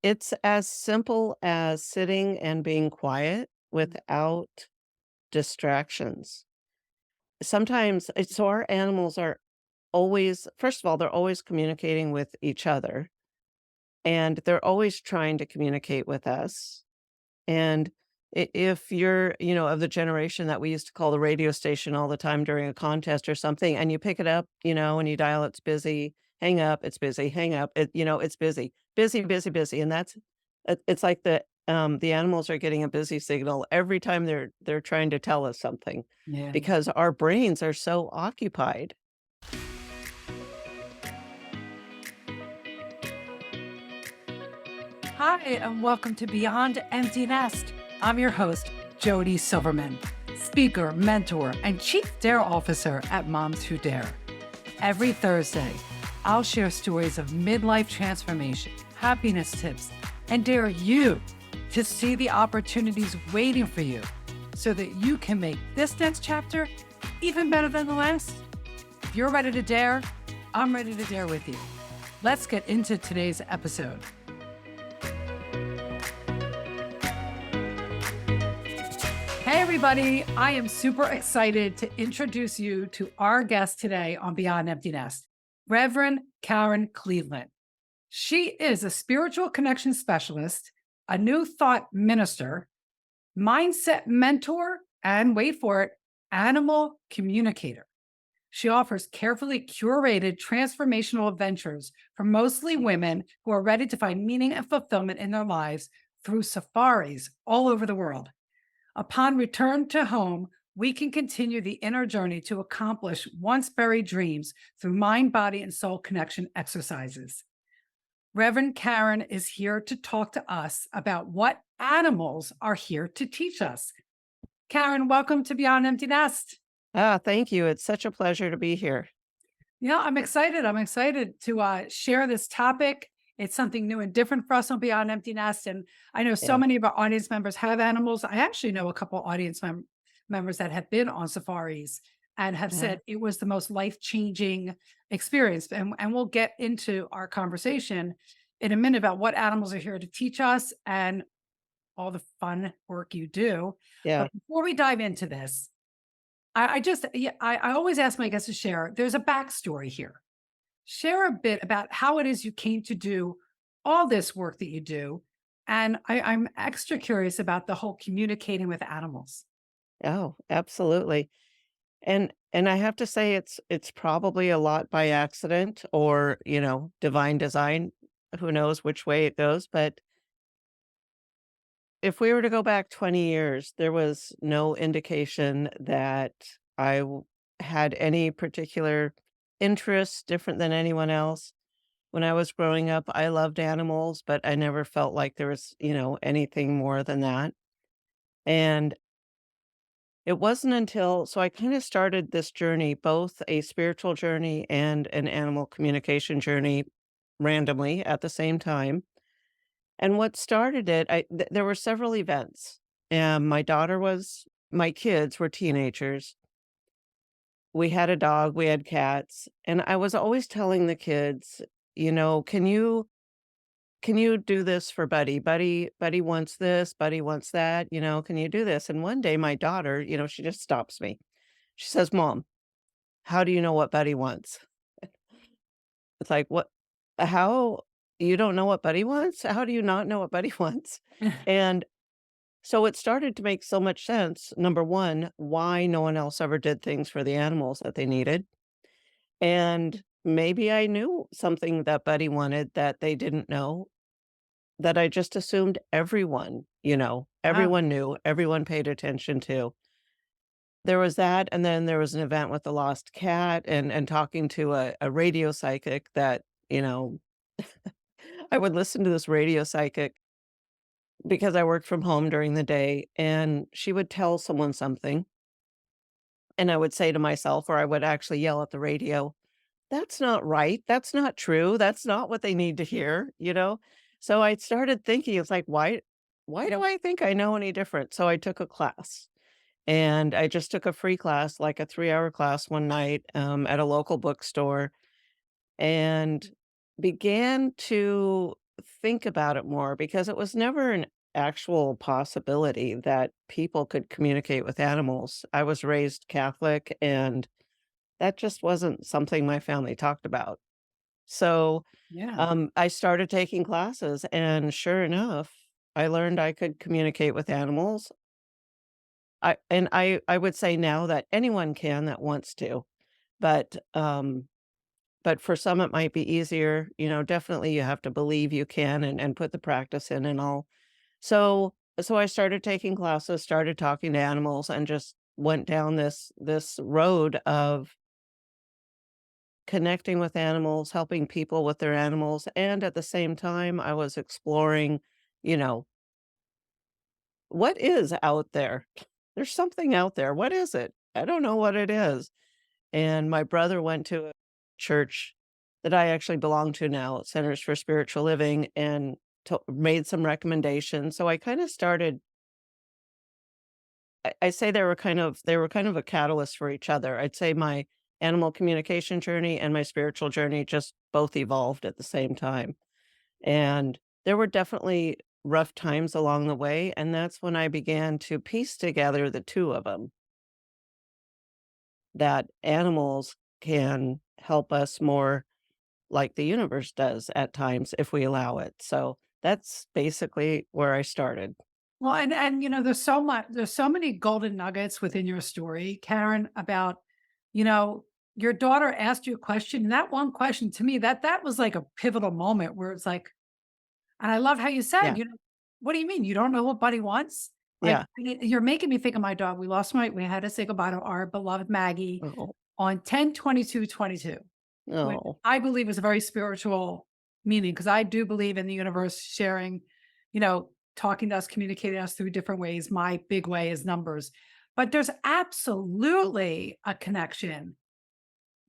It's as simple as sitting and being quiet without distractions. Sometimes so our animals are always first of all, they're always communicating with each other, and they're always trying to communicate with us. And if you're, of the generation that we used to call the radio station all the time during a contest or something, and you pick it up, and you dial, it's busy, hang up, it's busy, hang up, it's busy, busy, busy, busy, and it's like the animals are getting a busy signal every time they're trying to tell us something, Yeah. because our brains are so occupied. Hi, and welcome to Beyond Empty Nest. I'm your host, Jody Silverman, speaker, mentor, and Chief Dare Officer at Moms Who Dare. Every Thursday, I'll share stories of midlife transformation, happiness tips, and dare you to see the opportunities waiting for you so that you can make this next chapter even better than the last. If you're ready to dare, I'm ready to dare with you. Let's get into today's episode. Hey, everybody. I am super excited to introduce you to our guest today on Beyond Empty Nest, Reverend Karen Cleveland. She is a spiritual connection specialist, a new thought minister, mindset mentor, and wait for it, animal communicator. She offers carefully curated transformational adventures for mostly women who are ready to find meaning and fulfillment in their lives through safaris all over the world. Upon return to home, we can continue the inner journey to accomplish once buried dreams through mind, body, and soul connection exercises. Reverend Karen is here to talk to us about what animals are here to teach us. Karen, welcome to Beyond Empty Nest. Thank you. It's such a pleasure to be here. Yeah, I'm excited. I'm excited to share this topic. It's something new and different for us on Beyond Empty Nest. And I know so Yeah. many of our audience members have animals. I actually know a couple audience members that have been on safaris and have Yeah. said it was the most life-changing experience. And we'll get into our conversation in a minute about what animals are here to teach us and all the fun work you do. Yeah. But before we dive into this, I always ask my guests to share. There's a backstory here. Share a bit about how it is you came to do all this work that you do. And I'm extra curious about the whole communicating with animals. Oh, absolutely. And I have to say it's probably a lot by accident or, divine design. Who knows which way it goes, but if we were to go back 20 years, there was no indication that had any particular interest different than anyone else. When I was growing up, I loved animals, but I never felt like there was, anything more than that. And it wasn't until so I kinda started this journey, both a spiritual journey and an animal communication journey randomly at the same time. And what started it, there were several events. My kids were teenagers. We had a dog, we had cats, and I was always telling the kids, "Can you do this for Buddy? Buddy wants this, Buddy wants that, can you do this?" And one day my daughter, she just stops me. She says, "Mom, how do you know what Buddy wants?" It's like, "What? How? You don't know what Buddy wants? How do you not know what Buddy wants?" And so it started to make so much sense. Number 1, why no one else ever did things for the animals that they needed. And maybe I knew something that Buddy wanted that they didn't know, that I just assumed Wow. everyone knew, everyone paid attention to. There was that, and then there was an event with the lost cat and talking to a radio psychic that, I would listen to this radio psychic because I worked from home during the day, and she would tell someone something, and I would say to myself, or I would actually yell at the radio, "That's not right. That's not true. That's not what they need to hear," you know? So I started thinking, it's like, why do I think I know any different? So I took a class. And I just took a free class, like a 3-hour class one night, at a local bookstore and began to think about it more because it was never an actual possibility that people could communicate with animals. I was raised Catholic, and that just wasn't something my family talked about. So, Yeah. I started taking classes, and sure enough, I learned I could communicate with animals. I would say now that anyone can that wants to, but, but for some it might be easier, definitely you have to believe you can and put the practice in and all. So I started taking classes, started talking to animals, and just went down this road of connecting with animals, helping people with their animals, and at the same time, I was exploring, you know, what is out there? There's something out there. What is it? I don't know what it is. And my brother went to a church that I actually belong to now, Centers for Spiritual Living, and made some recommendations. So I kind of started. I say they were kind of a catalyst for each other. I'd say my animal communication journey and my spiritual journey just both evolved at the same time. And there were definitely rough times along the way, and that's when I began to piece together the two of them. That animals can help us more like the universe does at times if we allow it. So that's basically where I started. Well, and there's so many golden nuggets within your story, Karen, about, you know, your daughter asked you a question, and that one question to me, that was like a pivotal moment where it's like, and I love how you said, Yeah. what do you mean? You don't know what Buddy wants? Like, Yeah. you're making me think of my dog. We had to say goodbye to our beloved Maggie Oh. on 10/22/22, which Oh. I believe is a very spiritual meaning because I do believe in the universe sharing, talking to us, communicating us through different ways. My big way is numbers. But there's absolutely a connection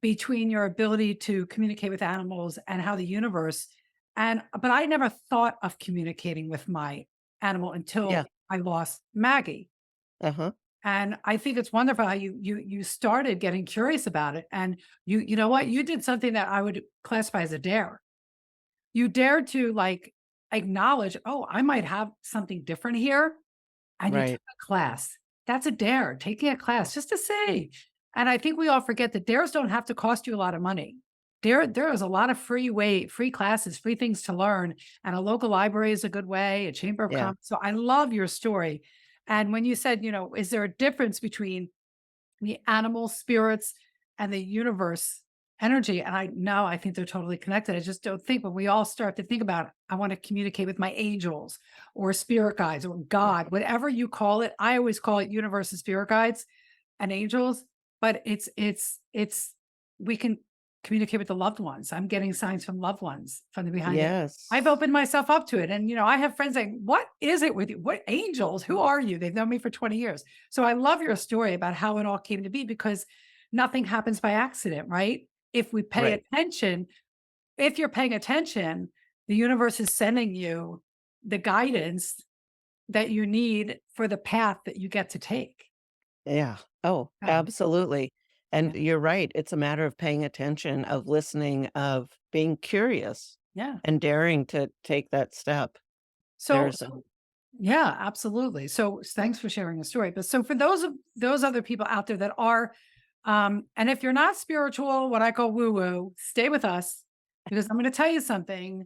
between your ability to communicate with animals and how the universe but I never thought of communicating with my animal Yeah. until I lost Maggie. Uh-huh. And I think it's wonderful how you started getting curious about it. And you know what? You did something that I would classify as a dare. You dared to like acknowledge, oh, I might have something different here. And you took Right. a class. That's a dare, taking a class just to see. And I think we all forget that dares don't have to cost you a lot of money. There is a lot of free classes, free things to learn. And a local library is a good way, a chamber of Yeah. commerce. So I love your story. And when you said, is there a difference between the animal spirits and the universe energy? And I think they're totally connected. I just don't think when we all start to think about, I want to communicate with my angels or spirit guides or God, whatever you call it. I always call it universe and spirit guides and angels, but it's we can communicate with the loved ones. I'm getting signs from loved ones from the behind it. I've Yes. opened myself up to it. And I have friends saying, what is it with you? What angels? Who are you? They've known me for 20 years. So I love your story about how it all came to be because nothing happens by accident, right? If we pay Right. attention, if you're paying attention, the universe is sending you the guidance that you need for the path that you get to take. Yeah. Oh, Yeah. absolutely. Yeah. And you're right. It's a matter of paying attention, of listening, of being curious Yeah. and daring to take that step. So, There's a so yeah, absolutely. So thanks for sharing the story. But so for those other people out there that are, and if you're not spiritual, what I call woo woo, stay with us because I'm going to tell you something.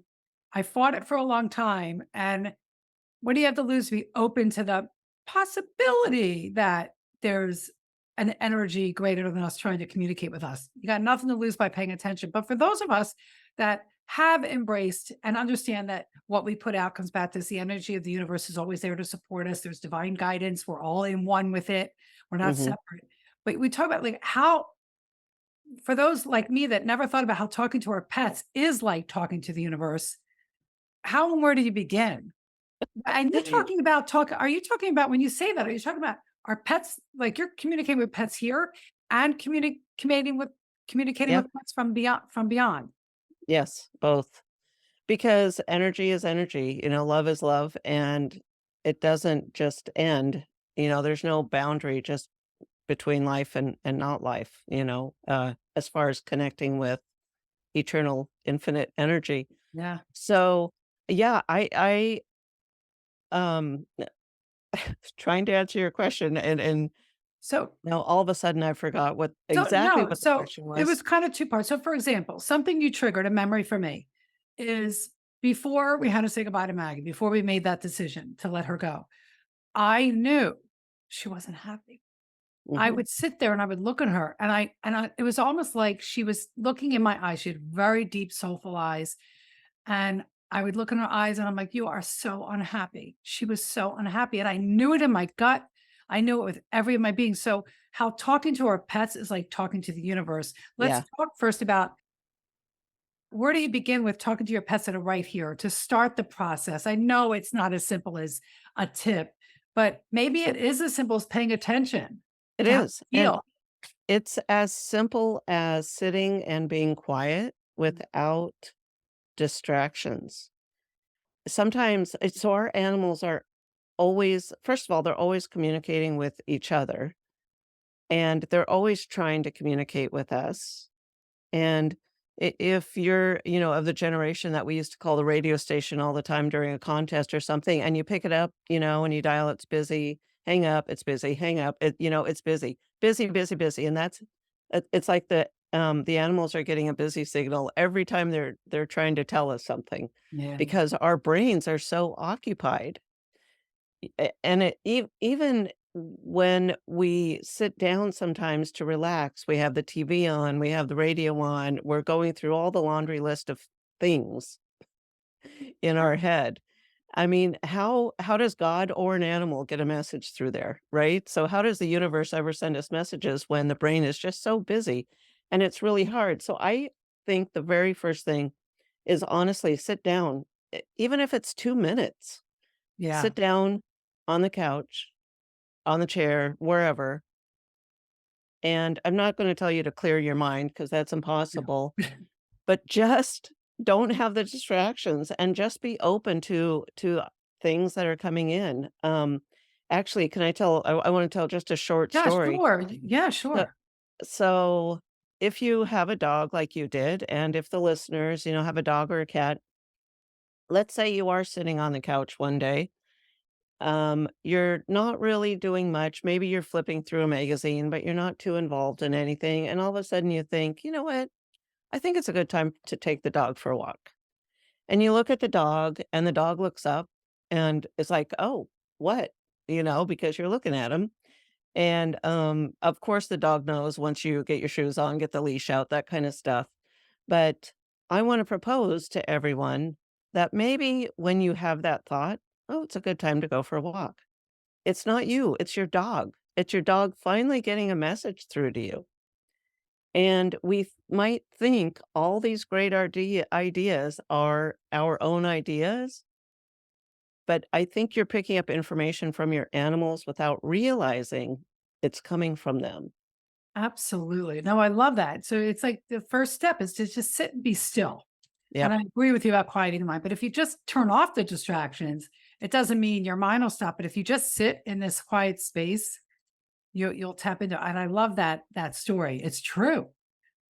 I fought it for a long time, and what do you have to lose to be open to the possibility that there's an energy greater than us trying to communicate with us? You got nothing to lose by paying attention. But for those of us that have embraced and understand that what we put out comes back to us, the energy of the universe is always there to support us. There's divine guidance. We're all in one with it. We're not mhm. separate. But we talk about like how, for those like me that never thought about how talking to our pets is like talking to the universe, how and where do you begin? And you're talking about are you talking about when you say that, are you talking about our pets, like you're communicating with pets here and communicating with Yep. pets from beyond? Yes, both. Because energy is energy, love is love, and it doesn't just end. There's no boundary just between life and not life, as far as connecting with eternal infinite energy. Yeah. So Yeah, um, trying to answer your question, and So now all of a sudden I forgot what so exactly no, what the so question it was. was kind of 2 parts. So for example, something you triggered a memory for me is before we had to say goodbye to Maggie, before we made that decision to let her go, I knew she wasn't happy. I Mhm. would sit there and I would look at her and I it was almost like she was looking in my eyes. She had very deep, soulful eyes. And I would look in her eyes and I'm like, you are so unhappy. She was so unhappy. And I knew it in my gut. I knew it with every of my being. So, how talking to our pets is like talking to the universe. Let's Yeah, talk first about where do you begin with talking to your pets that are right here to start the process? I know it's not as simple as a tip, but maybe it is as simple as paying attention it to how is, you and feel. it's as simple as sitting and being quiet without distractions. Sometimes it's so our animals are always first of all, they're always communicating with each other, and they're always trying to communicate with us. And if you're, of the generation that we used to call the radio station all the time during a contest or something, and you pick it up, and you dial, it's busy, hang up, it's busy, hang up, it's busy, busy, busy, busy, and it's like the animals are getting a busy signal every time they're trying to tell us something, Yeah. because our brains are so occupied. And even when we sit down sometimes to relax, we have the TV on, we have the radio on, we're going through all the laundry list of things in our head. I mean, how does God or an animal get a message through there, right? So how does the universe ever send us messages when the brain is just so busy and it's really hard? So I think the very first thing is honestly sit down, even if it's 2 minutes. Yeah. Sit down on the couch, on the chair, wherever, and I'm not gonna tell you to clear your mind because that's impossible, Yeah. but just don't have the distractions and just be open to things that are coming in. Actually, can I wanna tell just a short Yeah, story. sure. Yeah, So sure. so if you have a dog like you did, and if the listeners, have a dog or a cat, let's say you are sitting on the couch one day. You're not really doing much. Maybe you're flipping through a magazine, but you're not too involved in anything. And all of a sudden you think, you know what? I think it's a good time to take the dog for a walk. And you look at the dog, and the dog looks up and it's like, oh, what? Because you're looking at him. And of course, the dog knows once you get your shoes on, get the leash out, that kind of stuff. But I want to propose to everyone that maybe when you have that thought, oh, it's a good time to go for a walk, it's not you, it's your dog. It's your dog finally getting a message through to you. And might think all these great ideas are our own ideas, but I think you're picking up information from your animals without realizing it's coming from them. Absolutely. No, I love that. So it's like the first step is to just sit and be still. And Yep. I agree with you about quieting the mind. But if you just turn off the distractions, it doesn't mean your mind will stop. But if you just sit in this quiet space, you'll tap into. And I love that story. It's true,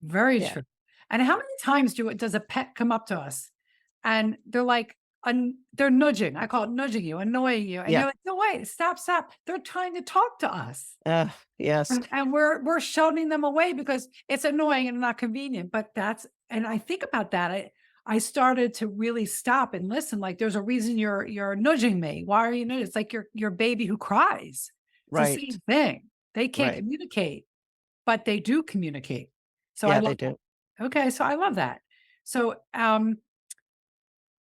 very Yeah. true. And how many times does a pet come up to us and they're like, they're nudging. I call it nudging you, annoying you, and Yeah. you're like, no, wait, stop, stop. They're trying to talk to us. Yes. And we're shunning them away because it's annoying and not convenient, but that's and I think about that, I started to really stop and listen, like, "There's a reason you're nudging me. Why are you nudging?" It's like your baby who cries. It's the Right. same thing. They can't Right. communicate, but they do communicate. So I Yeah, love they do. that. Okay, so I love that. So,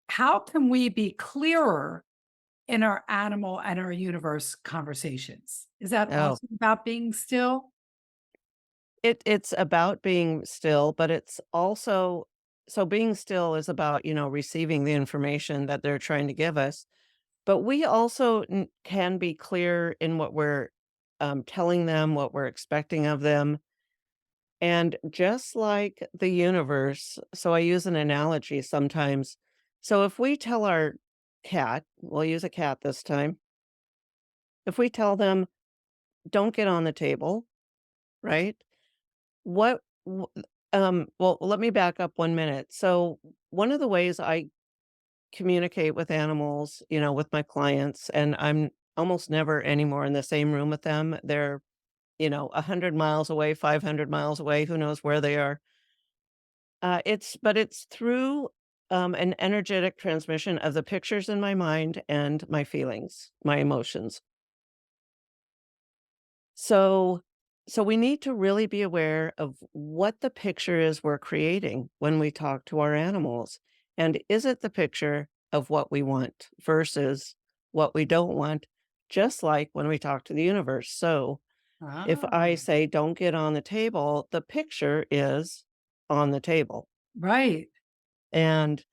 how can we be clearer in our animal and our universe conversations? Is that Oh, also about being still? it's about being still, but it's also so being still is about, receiving the information that they're trying to give us. But we also can be clear in what we're telling them, what we're expecting of them. And just like the universe, so I use an analogy sometimes. So if we tell our cat, we'll use a cat this time, if we tell them, don't get on the table, right? What, w- well, let me back up 1 minute. So one of the ways I communicate with animals, with my clients, and I'm almost never anymore in the same room with them. They're, 100 miles away, 500 miles away, who knows where they are. But it's through an energetic transmission of the pictures in my mind and my feelings, my emotions. So so we need to really be aware of what the picture is we're creating when we talk to our animals. And is it the picture of what we want versus what we don't want? Just like when we talk to the universe. So if I Ah, say, don't get on the table, the picture is on the table. right. And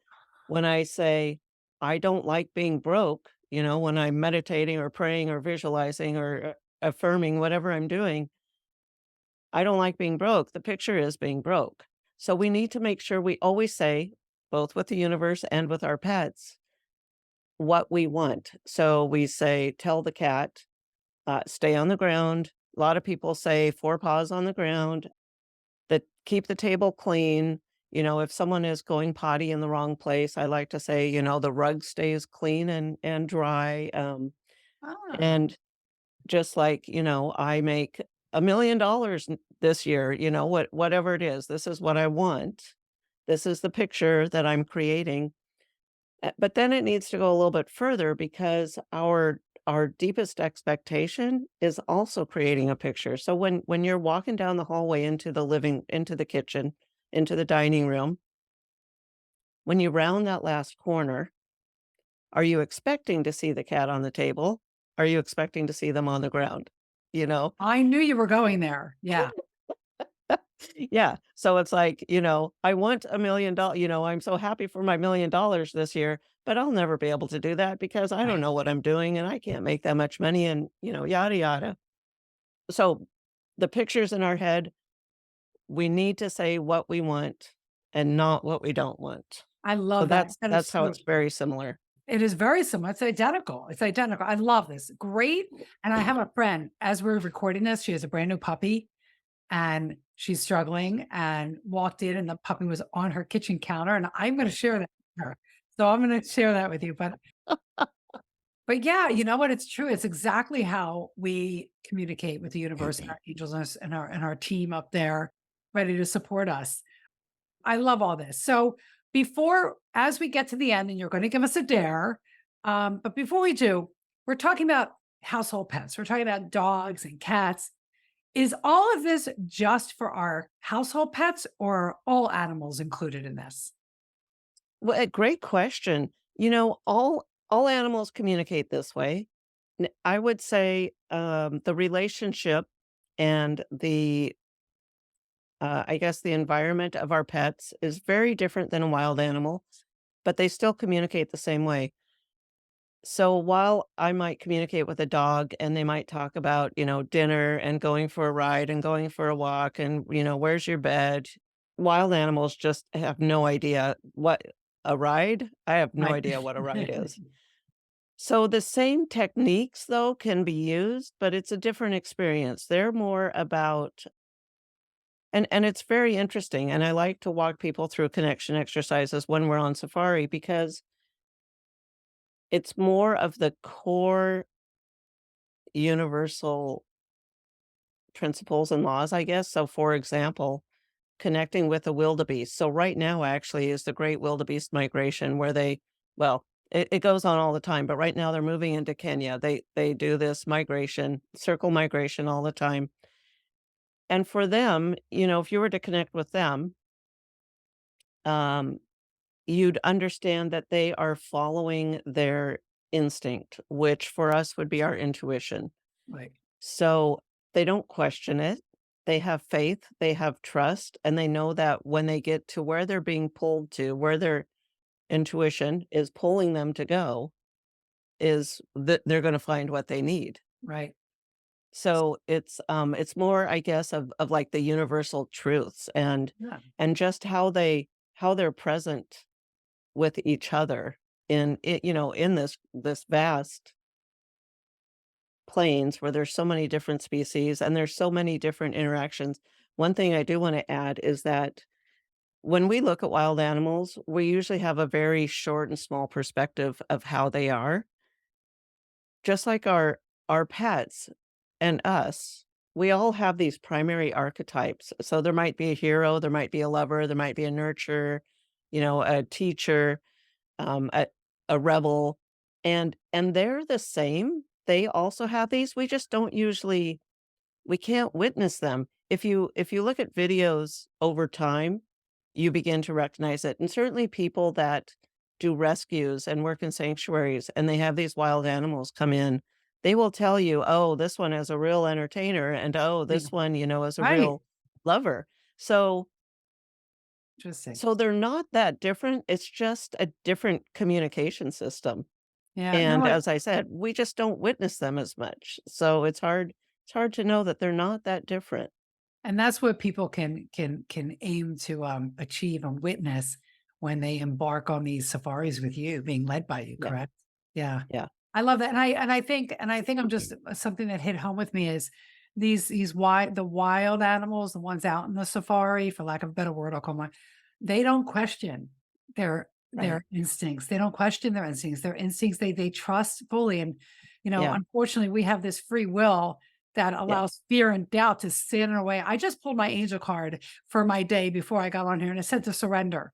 when I say, I don't like being broke, when I'm meditating or praying or visualizing or affirming whatever I'm doing, I don't like being broke. The picture is being broke. So we need to make sure we always say, both with the universe and with our pets, what we want. So we say, tell the cat, stay on the ground. A lot of people say four paws on the ground, that keep the table clean. If someone is going potty in the wrong place, I like to say, the rug stays clean and dry. Ah, And just like, I make $1 million this year, whatever it is, this is what I want. This is the picture that I'm creating. But then it needs to go a little bit further because our deepest expectation is also creating a picture. So when you're walking down the hallway into the kitchen, into the dining room, when you round that last corner, are you expecting to see the cat on the table? Are you expecting to see them on the ground? You know? I knew you were going there. Yeah. Yeah. So it's like, I want $1 million, I'm so happy for my $1 million this year, but I'll never be able to do that because I don't know what I'm doing and I can't make that much money and, yada, yada. So the pictures in our head, we need to say what we want and not what we don't want. I So love that. that's That is that's how so it's very similar. it is very similar. It's identical. It's identical. I love this. Great. And I have a friend, as we're recording this, she has a brand new puppy and she's struggling and walked in and the puppy was on her kitchen counter. And I'm going to share that with her. So I'm going to share that with you. But yeah, you know what? It's true. It's exactly how we communicate with the universe and our angels and our team up there ready to support us. I love all this. So before, as we get to the end, and you're going to give us a dare, but before we do, we're talking about household pets. We're talking about dogs and cats. Is all of this just for our household pets, or are all animals included in this? Well, a great question. All animals communicate this way. I would say the relationship and I guess the environment of our pets is very different than a wild animal, but they still communicate the same way. So while I might communicate with a dog and they might talk about, dinner and going for a ride and going for a walk and, where's your bed? Wild animals just have no idea what a ride. I have no Right. idea what a ride is. So the same techniques though can be used, but it's a different experience. They're more about and it's very interesting and I like to walk people through connection exercises when we're on safari because it's more of the core universal principles and laws, I guess. So, for example, connecting with the wildebeest. So, right now, actually, is the great wildebeest migration where well, it goes on all the time, but right now they're moving into Kenya. They do this migration, circle migration all the time. And for them, if you were to connect with them, um, you'd understand that they are following their instinct, which for us would be our intuition. Right. So they don't question it. They have faith, they have trust, and they know that when they get to where they're being pulled to, where their intuition is pulling them to go, is that they're going to find what they need. Right. So it's more, I guess, of like the universal truths Yeah. and just how they're present with each other in it, in this vast plains where there's so many different species and there's so many different interactions. One thing I do want to add is that when we look at wild animals, we usually have a very short and small perspective of how they are. Just like our pets and us, we all have these primary archetypes. So there might be a hero, there might be a lover, there might be a nurturer, a teacher, a rebel, and they're the same. They also have these. We just don't usually we can't witness them. If you look at videos over time, you begin to recognize it. And certainly people that do rescues and work in sanctuaries and they have these wild animals come in, they will tell you, "Oh, this one is a real entertainer," and, "Oh, Yeah. this one, is a Right. real lover." So Interesting. so they're not that different. It's just a different communication system. Yeah. No, And as I said, we just don't witness them as much. So it's hard to know that they're not that different. and that's what people can aim to achieve and witness when they embark on these safaris with you, being led by you, Yeah, correct? Yeah. yeah, I love that. And I think I'm just something that hit home with me is the wild animals, the ones out in the safari, for lack of a better word, I'll call them, they don't question their right. their instincts. They don't question their instincts. Their instincts they trust fully. And Yeah, unfortunately, we have this free will that yeah. allows fear and doubt to stand in our way. I just pulled my angel card for my day before I got on here, and it said to surrender.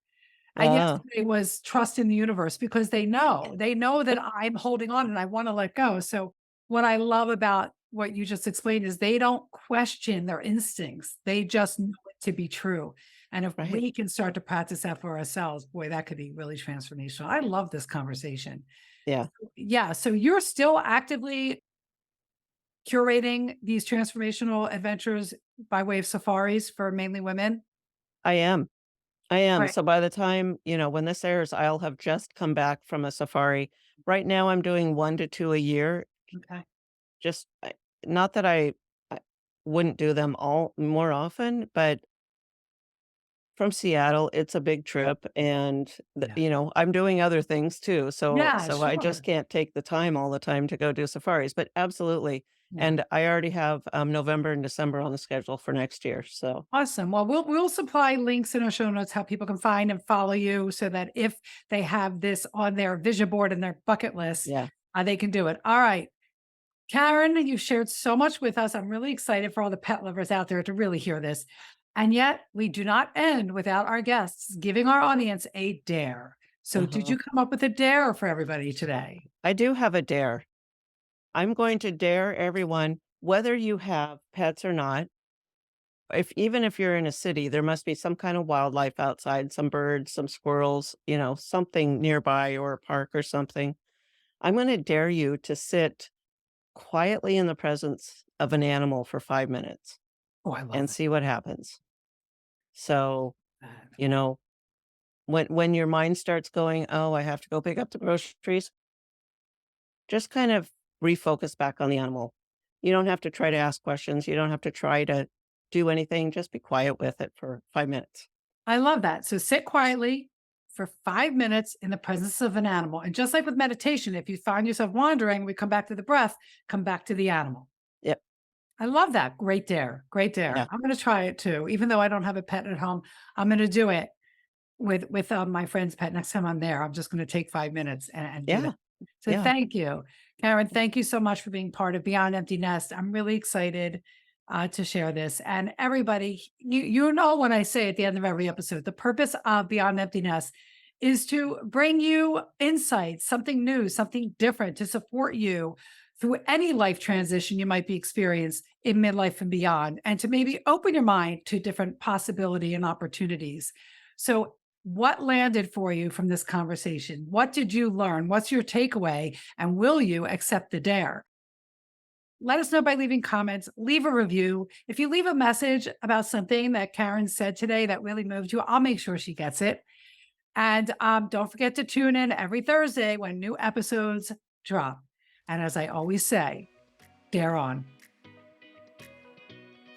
And Uh, yesterday was trust in the universe because they know that I'm holding on and I want to let go. So what I love about what you just explained is they don't question their instincts. They just know it to be true. And if right. we can start to practice that for ourselves, boy, that could be really transformational. I love this conversation. Yeah, Yeah. So you're still actively curating these transformational adventures by way of safaris for mainly women? I am. I am. Right. So by the time, when this airs, I'll have just come back from a safari. Right now, I'm doing 1 to 2 a year. Okay. Just not that I wouldn't do them all more often, but from Seattle, it's a big trip, and Yeah. I'm doing other things too, so Yeah, so I sure. just can't take the time all the time to go do safaris, but absolutely, Yeah. and I already have, November and December on the schedule for next year, so Awesome. Well, we'll supply links in our show notes how people can find and follow you so that if they have this on their vision board and their bucket list, yeah. they can do it. All right. Karen, you shared so much with us. I'm really excited for all the pet lovers out there to really hear this. And yet, we do not end without our guests giving our audience a dare. So, did Uh-huh. you come up with a dare for everybody today? I do have a dare. I'm going to dare everyone, whether you have pets or not, even if you're in a city, there must be some kind of wildlife outside, some birds, some squirrels, something nearby or a park or something. I'm gonna dare you to sit quietly in the presence of an animal for 5 minutes Oh, I love and see what happens. So, that. you know, when your mind starts going, "Oh, I have to go pick up the groceries," just kind of refocus back on the animal. You don't have to try to ask questions, you don't have to try to do anything, just be quiet with it for 5 minutes. I love that. So sit quietly for 5 minutes in the presence of an animal. And just like with meditation, if you find yourself wandering, we come back to the breath, come back to the animal. Yep, I love that. Great dare. Great dare. yeah, I'm going to try it too. Even though I don't have a pet at home, I'm going to do it with my friend's pet. Next time I'm there, I'm just going to take 5 minutes and do that. yeah, So yeah, thank you, Karen. Thank you so much for being part of Beyond Empty Nest. I'm really excited to share this. And everybody, you know when I say at the end of every episode, the purpose of Beyond Empty Nest is to bring you insights, something new, something different to support you through any life transition you might be experienced in midlife and beyond, and to maybe open your mind to different possibility and opportunities. So what landed for you from this conversation? What did you learn? What's your takeaway? And will you accept the dare? Let us know by leaving comments, leave a review. If you leave a message about something that Karen said today that really moved you, I'll make sure she gets it. And don't forget to tune in every Thursday when new episodes drop. And as I always say, dare on.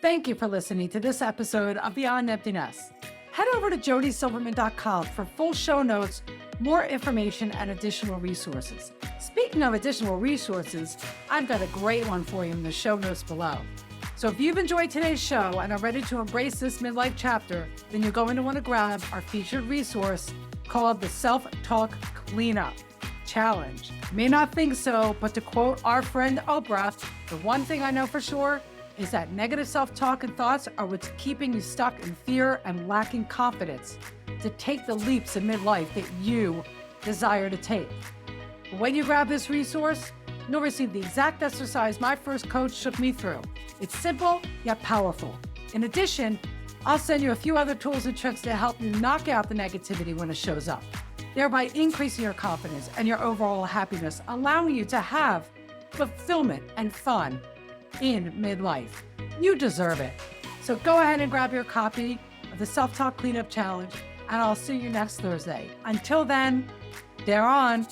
Thank you for listening to this episode of Beyond Emptiness. Head over to jodysilverman.com for full show notes, more information, and additional resources. Speaking of additional resources, I've got a great one for you in the show notes below. So if you've enjoyed today's show and are ready to embrace this midlife chapter, then you're going to want to grab our featured resource called the Self-Talk Cleanup Challenge. You may not think so, but to quote our friend Oprah, the one thing I know for sure is that negative self-talk and thoughts are what's keeping you stuck in fear and lacking confidence to take the leaps in midlife that you desire to take. When you grab this resource, you'll receive the exact exercise my first coach took me through. It's simple, yet powerful. In addition, I'll send you a few other tools and tricks to help you knock out the negativity when it shows up, thereby increasing your confidence and your overall happiness, allowing you to have fulfillment and fun in midlife. You deserve it. So go ahead and grab your copy of the Self-Talk Cleanup Challenge, and I'll see you next Thursday. Until then, they're on.